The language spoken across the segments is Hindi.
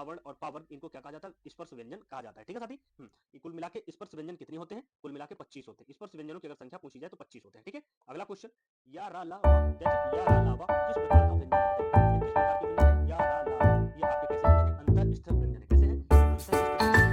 आवरण और पावर, इनको क्या कहा जाता है? स्पर्श व्यंजन कहा जाता है। ठीक है साथी? कुल मिला के स्पर्श व्यंजन कितने होते हैं? कुल मिला के 25 होते हैं। स्पर्श व्यंजनों की अगर संख्या पूछी जाए तो 25 होते हैं। ठीक है, अगला क्वेश्चन, या रा ला वा, जैसे या रा ला वा किस प्रकार का व्यंजन है? ये किस प्रकार के व्यंजन है? या रा ला वा ये आपके कैसे व्यंजन है? अंतर स्थित व्यंजन है। कैसे है? अंतर स्थित व्यंजन।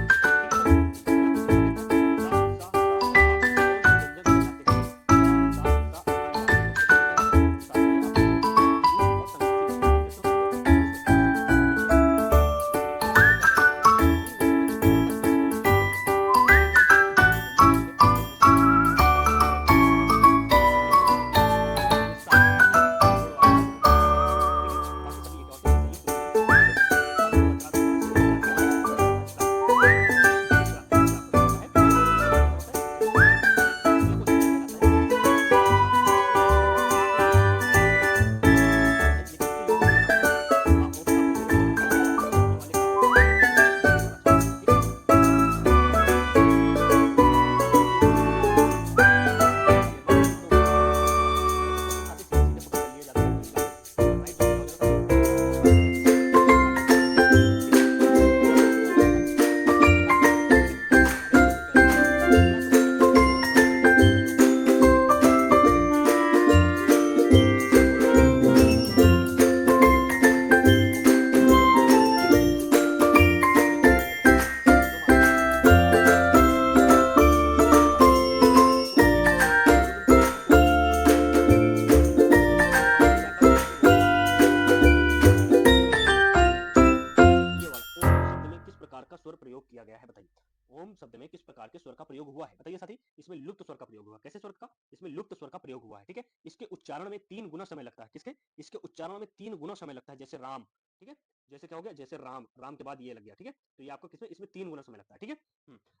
ठीक है, इसमें लुप्त स्वर का प्रयोग हुआ। कैसे स्वर का? इसमें लुप्त स्वर का प्रयोग हुआ है। ठीक है, इसके उच्चारण में 3 गुना समय लगता है। किसके? इसके उच्चारण में 3 गुना समय लगता है। जैसे राम, ठीक है, जैसे क्या हो गया? जैसे राम, राम के बाद ये लग गया। ठीक है, तो ये आपको किसमें? इसमें 3 गुना समय लगता है। ठीक है,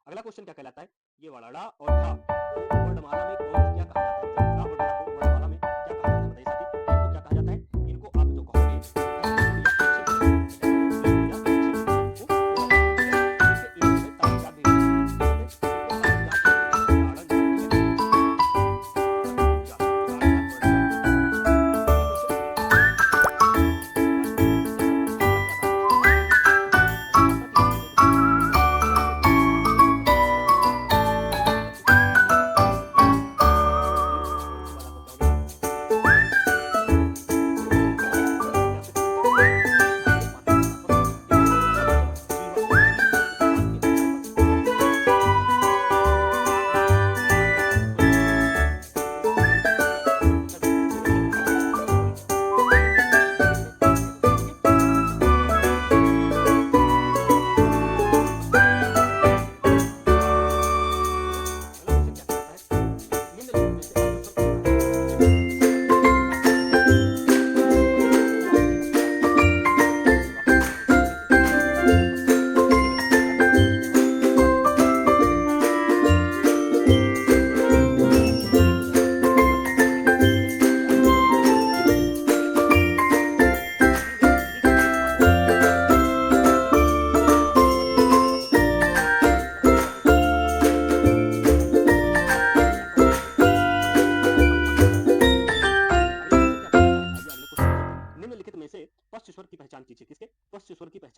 अगला क्वेश्चन क्या कहलाता है? ये वाला ड़ा और ढा को वर्णमाला में कौन क्या कहा जाता है? ड़ा और ढा को वर्णमाला में क्या कहा जाता है? बताइए साथी, इनको क्या कहा जाता है? इनको आप जो कहोगे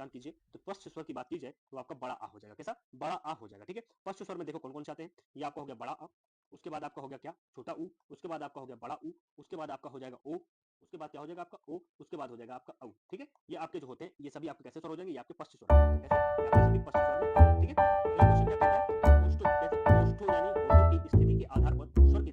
कीजिए। तो पश्च स्वर की बात की जाए तो आपका बड़ा आ हो जाएगा। कैसा? बड़ा आ हो जाएगा। ठीक है, पश्च स्वर में देखो कौन कौन से आते हैं। ये आपका हो गया बड़ा आ, उसके बाद आपका हो गया क्या? छोटा ऊ, उसके बाद आपका हो गया बड़ा ऊ, उसके बाद आपका हो जाएगा ओ, उसके बाद क्या हो जाएगा आपका ओ, उसके बाद हो जाएगा आपका औ। ठीक है, ये आपके जो होते हैं ये सभी आपके कैसे स्वर हो जाएंगे? ये आपके पश्च स्वर हो जाएंगे। कैसे? ये आपके सभी पश्च स्वर में आ। ठीक है, अगला क्वेश्चन क्या कहता है? ओष्ठो यानी होठों की स्थिति के आधार पर स्वर की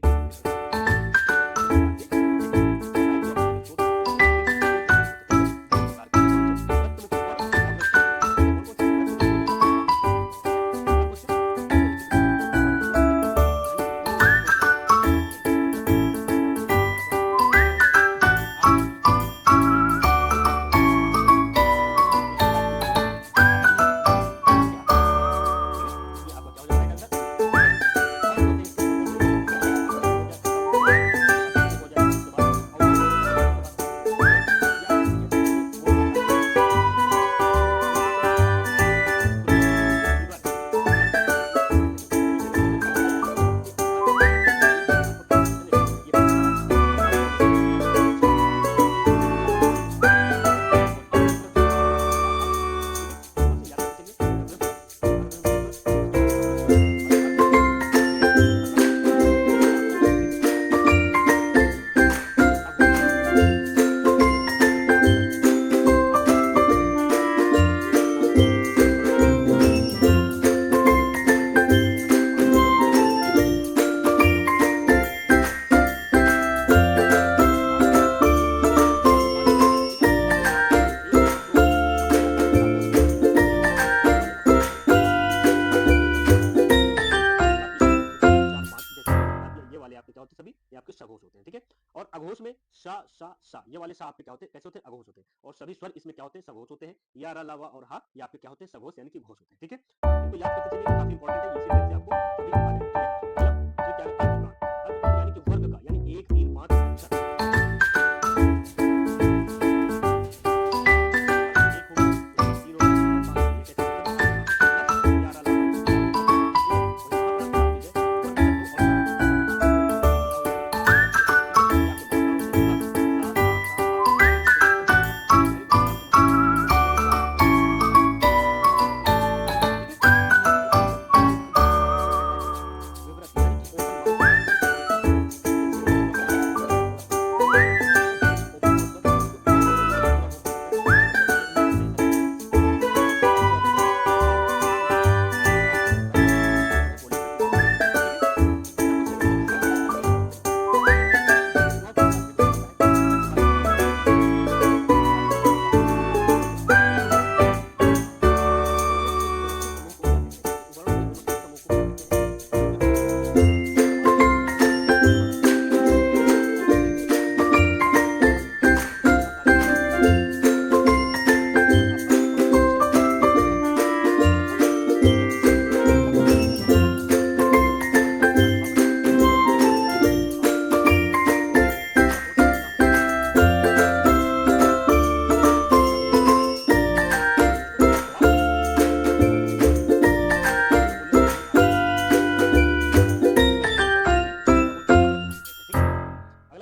होते हैं सभी, ये आपके सघोष होते हैं, ठीक है। और अघोष में सा सा सा, ये वाले सा आपके क्या होते हैं, कैसे होते हैं, अघोष होते हैं। और सभी स्वर इसमें क्या होते हैं, सघोष होते हैं। या रा ला वा और हा, ये आपके क्या होते हैं, सघोष यानी कि घोष होते हैं, ठीक है। इनको याद करते चलिए, काफी इंपॉर्टेंट है, इसी तरीके से आपको सभी आ जाएंगे, ठीक है। अगला फिर क्या है, अल्पप्राण। अल्पप्राण यानी कि वर्ग का, यानी 1 3 5 अक्षर,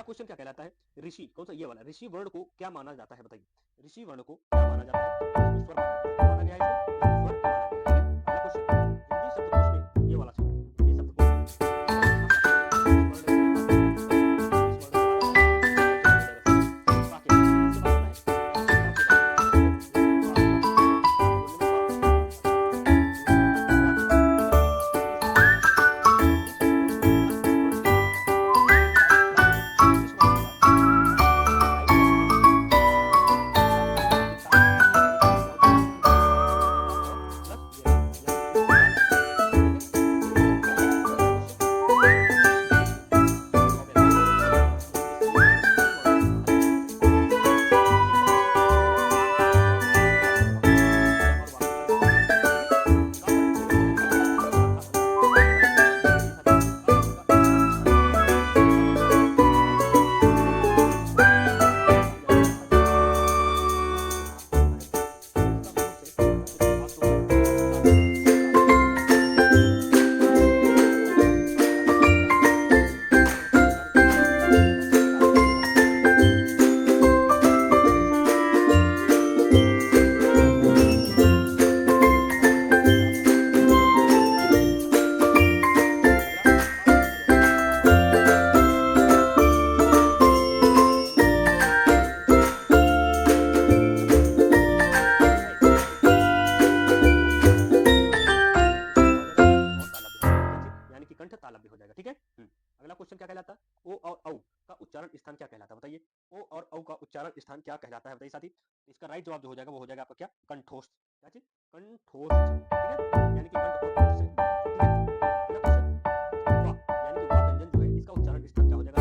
क्वेश्चन क्या कहलाता है, ऋषि, कौन सा, ये वाला ऋषि वर्ण को क्या माना जाता है, बताइए। ऋषि वर्ण को क्या माना जाता है, इसको स्वर माना गया है, इसको स्वर माना गया है, ठीक है। अगला क्वेश्चन, हिंदी शब्दकोश में ये वाला शब्द, हिंदी शब्दकोश कंठ तालव्य हो जाएगा, ठीक है। अगला क्वेश्चन क्या कहलाता है, ओ और औ का उच्चारण स्थान क्या कहलाता है, बताइए। ओ और औ का उच्चारण स्थान क्या कहलाता है, बताइए साथी। इसका राइट जवाब जो हो जाएगा वो हो जाएगा आपका क्या, कंठोस्थ, क्या चीज, कंठोस्थ, ठीक है, यानी कि कंठ और ओष्ठ से, ठीक है। अगला क्वेश्चन, वा यानी कि वा व्यंजन जो है, इसका उच्चारण स्थान क्या हो जाएगा,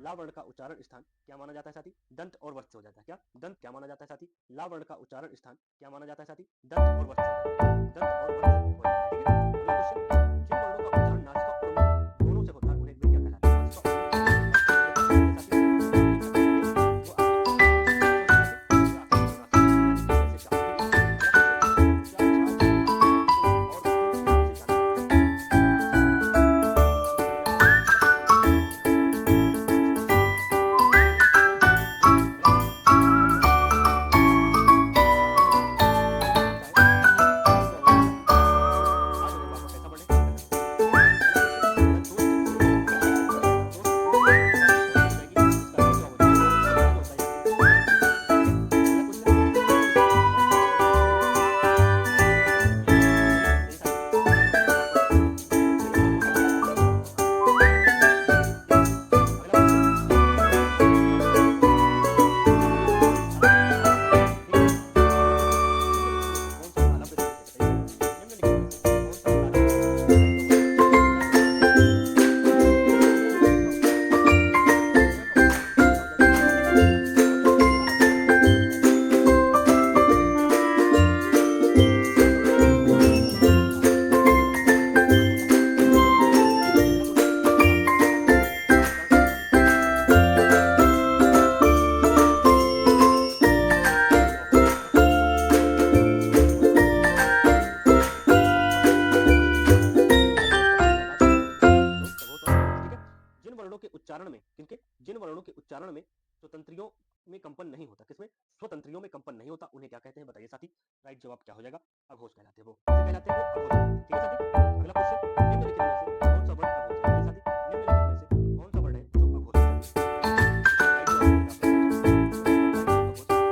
ला वर्ण का उच्चारण स्थान क्या माना जाता है साथी? दंत और वस्त से हो जाता है। क्या दंत क्या माना जाता है साथी? ला वर्ण का उच्चारण स्थान क्या माना जाता है साथी? दंत और वस्त से हो जाता है। दंत और वस्त हो जाता है, ठीक है। अगला क्वेश्चन, जिन वर्णों का उच्चारण नासिका और मुंह दोनों से होता है उन्हें वे क्या कहलाते हैं? नासिका और मुंह दोनों से होता है उन्हें क्या कहलाते हैं साथी? वो आपके उच्चारण में स्वतंत्रियों में कंपन नहीं होता, किसमें? स्वतंत्रियों में कंपन नहीं होता, उन्हें क्या कहते हैं बताइए साथी? राइट जवाब क्या हो जाएगा? अघोष कहलाते हैं। वो किसे कहलाते हैं? वो अघोष कहलाते हैं, ठीक है साथी। अगला क्वेश्चन, निम्नलिखित में से कौन सा वर्ण अघोष है? बताइए साथी, निम्नलिखित में से कौन सा वर्ण है जो अघोष है? इसका राइट जवाब हो जाएगा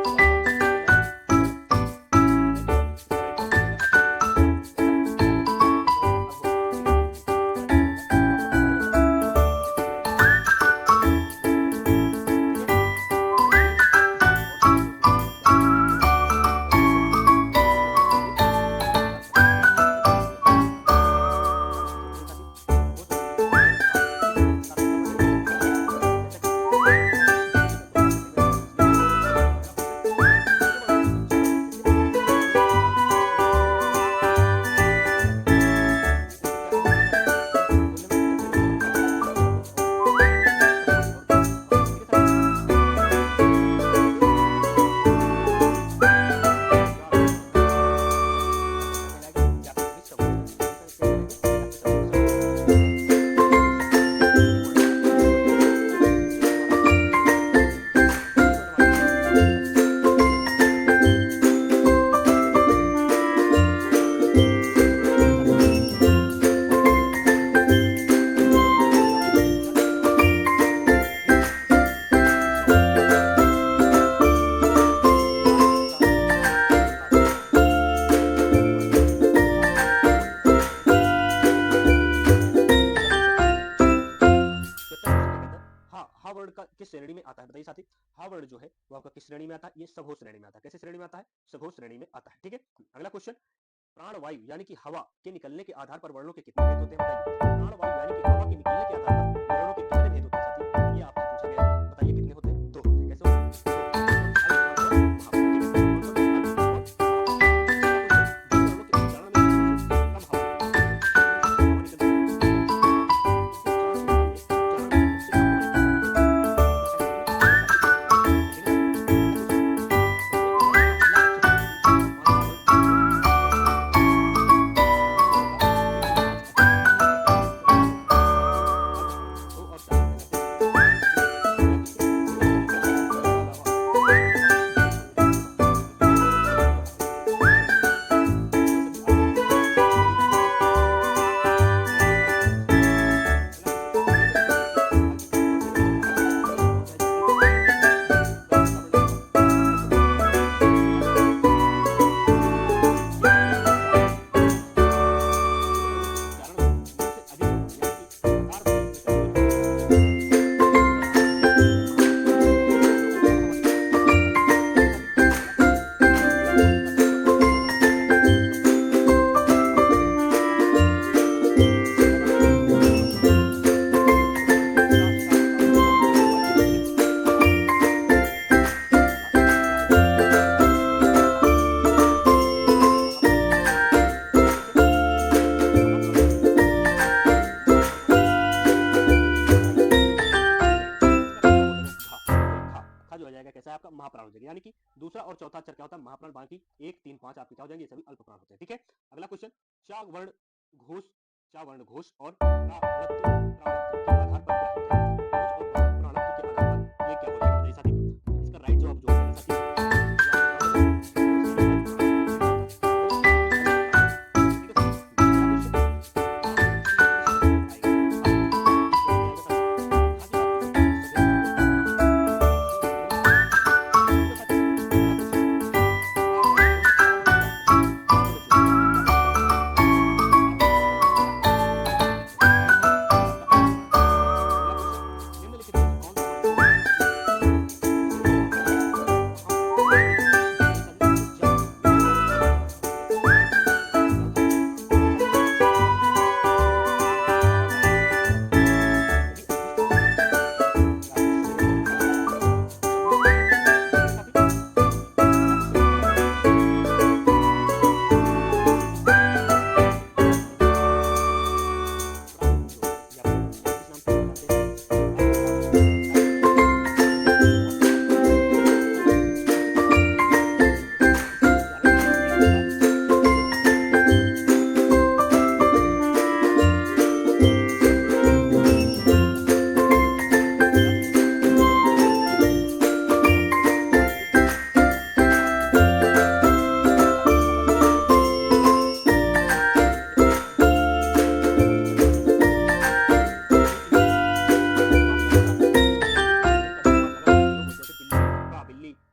किस श्रेणी में आता है बताइए साथी? हा वर्ण जो है वो आपका किस श्रेणी में आता है? ये सघोष श्रेणी में आता है। कैसे श्रेणी में आता है? सघोष श्रेणी में आता है, ठीक है। अगला क्वेश्चन, प्राणवायु यानी कि हवा के निकलने के आधार पर वर्णों के कितने भेद होते हैं बताइए? प्राणवायु यानी कि हवा के निकलने के आधार पर वर्णों के कितने भेद होते हैं साथी? ये आपसे पूछा गया है, बताइए कितने होते हैं? 2 होते हैं। कैसे होते हैं? जो हो जाएगा कैसा है आपका महाप्राण हो जाएगा, यानी कि दूसरा और चौथा अक्षर क्या होता है महाप्राण, बाकी 1 3 5 आपके क्या हो जाएंगे सभी अल्प प्राण होते हैं। ठीक है, अगला क्वेश्चन, चा वर्ण घोष, चा वर्ण घोष और प्राणत्व के आधार पर क्या होते हैं? घोष और प्राणत्व के आधार पर ये क्या हो जाएगा बताइए साथी, इसका राइट जवाब जो हो जाएगा साथी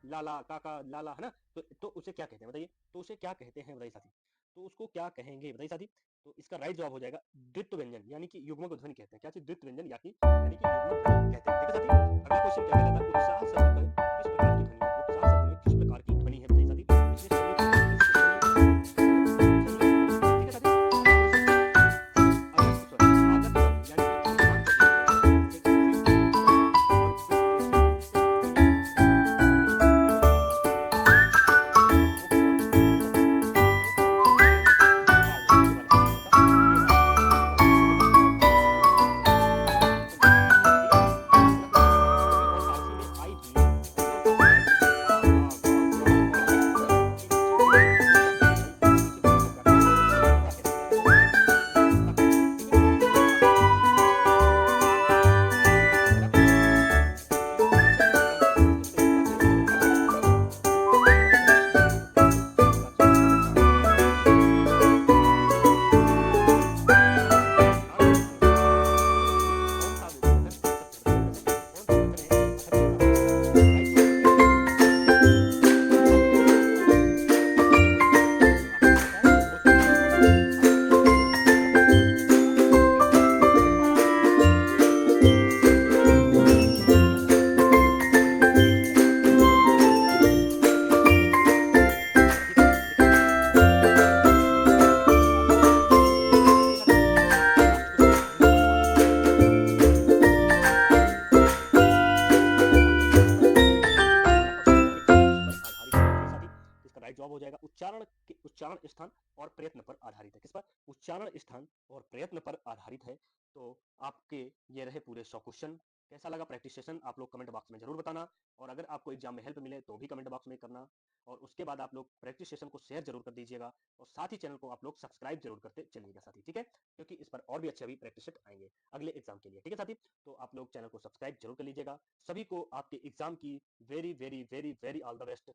लाला काका लाला है ना, तो उसे क्या कहते हैं बताइए, तो उसे क्या कहते हैं बताइए साथी, तो उसको क्या कहेंगे बताइए साथी। तो इसका राइट जवाब हो जाएगा द्वित्व व्यंजन, यानी कि युग्मक ध्वनि कहते हैं, क्या चीज द्वित्व व्यंजन यानी कि युग्मक ध्वनि कहते हैं। ठीक है साथी, अगला क्वेश्चन क्या कहलाता है, उत्साह शब्द का किस प्रकार की ध्वनि है, उत्साह शब्द में किस प्रकार की ध्वनि है बताइए साथी, इसमें ठीक है साथी, आदर्श स्वर, आदर्श स्वर यानी कि जवाब हो जाएगा उच्चारण स्थान और प्रयत्न पर आधारित है। किस पर? उच्चारण स्थान और प्रयत्न पर आधारित है। तो आपके ये रहे पूरे 100 क्वेश्चन। कैसा लगा प्रैक्टिस सेशन आप लोग कमेंट बॉक्स में जरूर बताना, और अगर आपको एग्जाम में हेल्प मिले तो भी कमेंट बॉक्स में करना, और उसके बाद आप लोग प्रैक्टिस सेशन को शेयर जरूर कर दीजिएगा, और साथ ही चैनल को आप लोग सब्सक्राइब जरूर करते चलिएगा साथी। ठीक है, क्योंकि इस पर और भी अच्छे अभी प्रैक्टिस सेट आएंगे अगले एग्जाम के लिए। ठीक है साथी, तो आप लोग चैनल को सब्सक्राइब जरूर कर लीजिएगा। सभी को आपके एग्जाम की very very very very all the best.